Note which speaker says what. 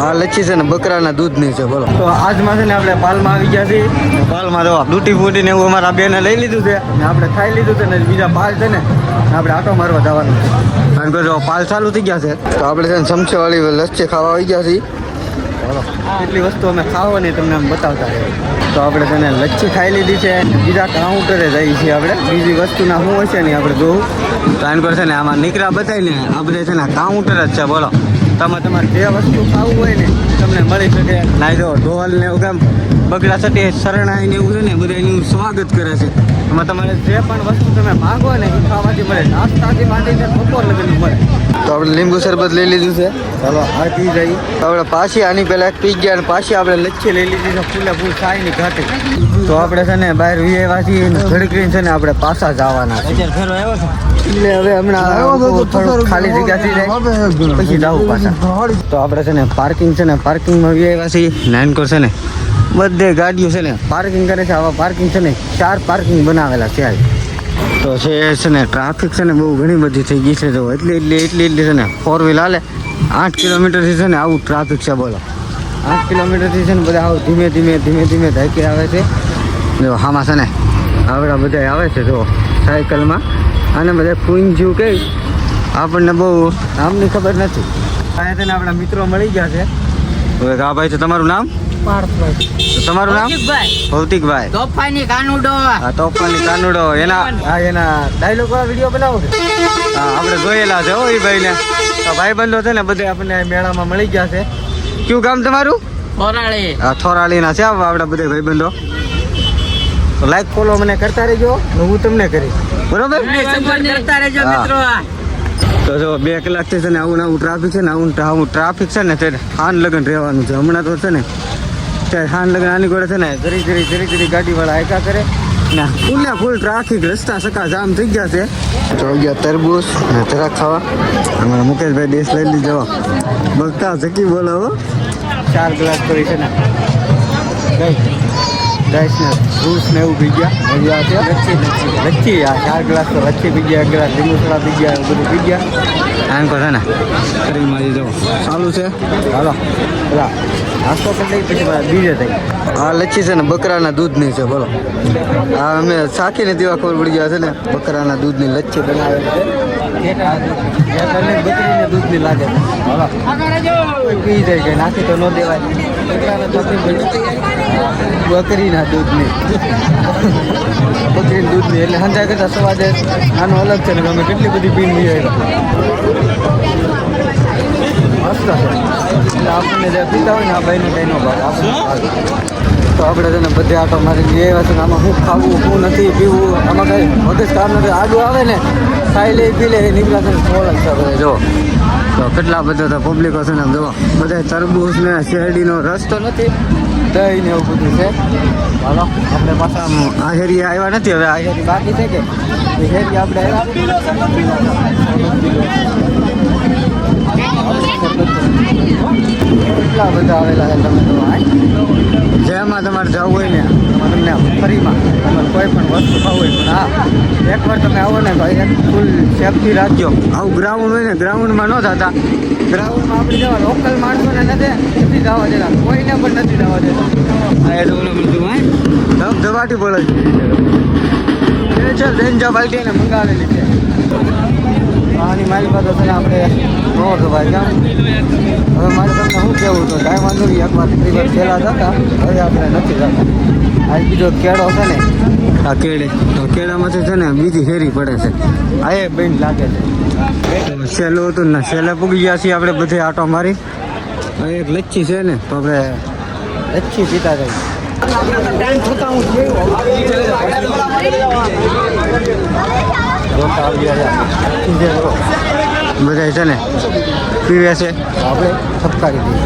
Speaker 1: આ લચ્છી છે ને બકરાના દૂધની છે બોલો. તો આજમાં છે ને આપણે પાલમાં આવી ગયા છીએ. પાલમાં તો ડૂટી ફૂટી ને એવું અમારા બેને લઈ લીધું છે ને આપણે ખાઈ લીધું છે ને બીજા પાલ છે ને આપણે આટો મારવા જવાનું છે. કારણ કે જો પાલ ચાલુ થઈ ગયા છે તો આપણે છે ને ચમચેવાળી લચ્છી ખાવા આવી ગયા છીએ. બોલો કેટલી વસ્તુ અમે ખાવાની તમને આમ બતાવતા રહે. તો આપણે છે ને લચ્છી ખાઈ લીધી છે. બીજા કાઉન્ટરે જઈએ છીએ આપણે. બીજી વસ્તુના શું હશે ને આપણે જોવું. કારણ કે છે ને આમાં નીકળ્યા બતાવીને આ બધા છે ને કાઉન્ટર જ છે બોલો. તમારે જે વસ્તુ ખાવું હોય ને તમને મળી શકે. ના જો ઢોલ ને એવું કેમ બગડા સટી શરણાઈ ને એવું છે ને બધા એનું સ્વાગત કરે છે. એમાં તમારે જે પણ વસ્તુ તમે માંગો ને એ ખાવાથી મળે. નાસ્તાથી માંડીને બપોર લગીને મળે. તો આપણે લીંબુ શરબત લઈ લીધું છે. ચાલો આ પી જઈએ. આપણે પાછી આની પહેલાં એક પી ગયા અને પાછી આપણે લચ્છી લઈ લીધી છે ફૂલે ફૂલ ખાઈને ઘાટી. તો આપણે છે ને બહાર વીએવાથી ઘડકરીને છે ને આપણે પાછા જવાના છે. ફેરો આવ્યો છે એટલે હવે હમણાં થોડું ખાલી જગ્યા થઈ જાય પછી જવું પાછા. તો આપણે છે ને પાર્કિંગ છે ને પાર્કિંગમાં વીએવા છીએ. નાનકો છે ને બધે ગાડીઓ છે ને પાર્કિંગ કરે છે. આવા પાર્કિંગ છે ને 4 પાર્કિંગ બનાવેલા છે. તો છે ને ટ્રાફિક છે ને બહુ ઘણી બધી થઈ ગઈ છે. તો એટલી છે ને 4 વ્હીલ હાલે 8 કિલોમીટરથી છે ને આવું ટ્રાફિક છે બોલો. 8 કિલોમીટરથી છે ને બધા આવું ધીમે ધીમે ધાકી આવે છે. જો આમાં છે ને આવડા બધા આવે છે જો સાયકલમાં. અને બધા પૂંજ્યું કે આપણને બહુ નામની ખબર નથી. આ છે ને આપણા મિત્રો મળી ગયા છે. હવે આ ભાઈ છે તમારું નામ? તમારું નામ? ભૌતિકભાઈ.
Speaker 2: તોફાની કાનુડો.
Speaker 1: હા તોફાની કાનુડો. એના ડાયલોગ વાળા વિડીયો બનાવો કે? હા આપણે જોયેલા છે હો એ ભાઈને. તો ભાઈબંધો છે ને બધે આપણને મેળામાં મળી ગયા છે. કયું ગામ તમારું?
Speaker 2: થોરાળી.
Speaker 1: હા થોરાળીના છે આપણા બધા ભાઈબંધો. તો લાઈક ફોલો મને કરતા રહેજો હું તમને કરીશ બરોબર.
Speaker 2: કરતા રહેજો મિત્રો.
Speaker 1: તો જો 2 કલાકથી છે ને આવું ટ્રાફિક છે ને આવું ટ્રાફિક છે ને તે હાન લગન રહેવાનું છે. હમણાં તો છે ને ત્યારે હાન લગન આની ગોળે છે ને જરી ગાડીવાળા આયકા કરે ને ફૂલ ટ્રાફિક. રસ્તા સકા જામ થઈ ગયા છે. તો ગયા તરબૂચ ને તરા ખાવા. અમારા મુકેશભાઈ દેશ લઈ લીધો બગતા જકી બોલાવો. 4 ગ્લાસ કરી છે ને ગાઈસ ને જ્યુસ ને એવું પી ગયા. લચ્છી આ 4 ગ્લાસ તો લચ્છી પી ગયા. 1 ગ્લાસ લીંબુ સોડા પી ગયા. બધું પી ગયા. આમ કહો છે ને કરી મારી જો ચાલુ છે. હાલો પેલા નાસ્તો કરી લઈ પછી બીજે થઈ. આ લચ્છી છે ને બકરાના દૂધની છે બોલો. આ અમે શાખીને તેવા ખબર પડી ગયા છે ને બકરાના દૂધની લચ્છી બનાવે છે. બકરીને દૂધની લાગે છે. હાલો પી જાય કે નાખી તો ન દેવાય. બકરાના દૂધની એટલે હંજા કરતા સવાદે આનો અલગ છે ને અમે કેટલી બધી પીન મસ્ત છે. એટલે આપણને જે પીતા હોય ને આ ભાઈનો કઈનો ભાગ આપણને. તો આપણે છે ને બધે આટો મારી એવા છે ને આમાં શું ખાવું શું નથી પીવું આમાં કંઈ મગજ કામ નથી. આડું આવે ને ખાઈ લે પી લે નીકળ્યા છે ને થોડ જ છે બધા જો. તો કેટલા બધા તો પબ્લિકો છે ને જો બધા તરબૂચ ને શેરડીનો રસ તો નથી દહીં ને એવું બધું છે. હાલો આપણે પાછા આ હેરી આવ્યા નથી. હવે આ હેરી બાકી છે કે એ હેરી આપણે આવ્યા કેટલા બધા આવેલા છે. તમે તો જેમાં તમારે જવું હોય ને તમને ફરીમાં તમારે કોઈ પણ વસ્તુ ખાવું હોય પણ હા એકવાર તમે આવો ને તો ફૂલ સેફટી રાખજો. આવું ગ્રાઉન્ડ હોય ને ગ્રાઉન્ડમાં ન થતા. ગ્રાઉન્ડમાં આપણે જવા લોકલ માણસોને નથી જવા દેતા. કોઈને પણ નથી જવા દેતા. હા એ તો ઓલું બધું ભાઈ ધબાટી પડે છે. ચાલ ડેન્જા બાલ્ટી એને મંગાવેલી છે. આની મારી પાસે છે ને આપણે નો ધબાઈ જામ. હવે મારે તમને શું કહેવું તો કાંઈ વાંધો નહીં. એકવાર પહેલાં જતા હવે આપણે નથી જતા. આ બીજો કેળો છે ને આ કેળે તો કેળામાંથી છે ને બીજી હેરી પડે છે. આ એ બેન લાગે છે. સહેલું હતું ને સહેલે પૂગી ગયા છીએ આપણે બધે આટો મારી. એક લચ્છી છે ને તો આપણે લચ્છી પીતા જઈએ. બધા છે ને પીવે છે આપણે ઠપકારી દઈએ.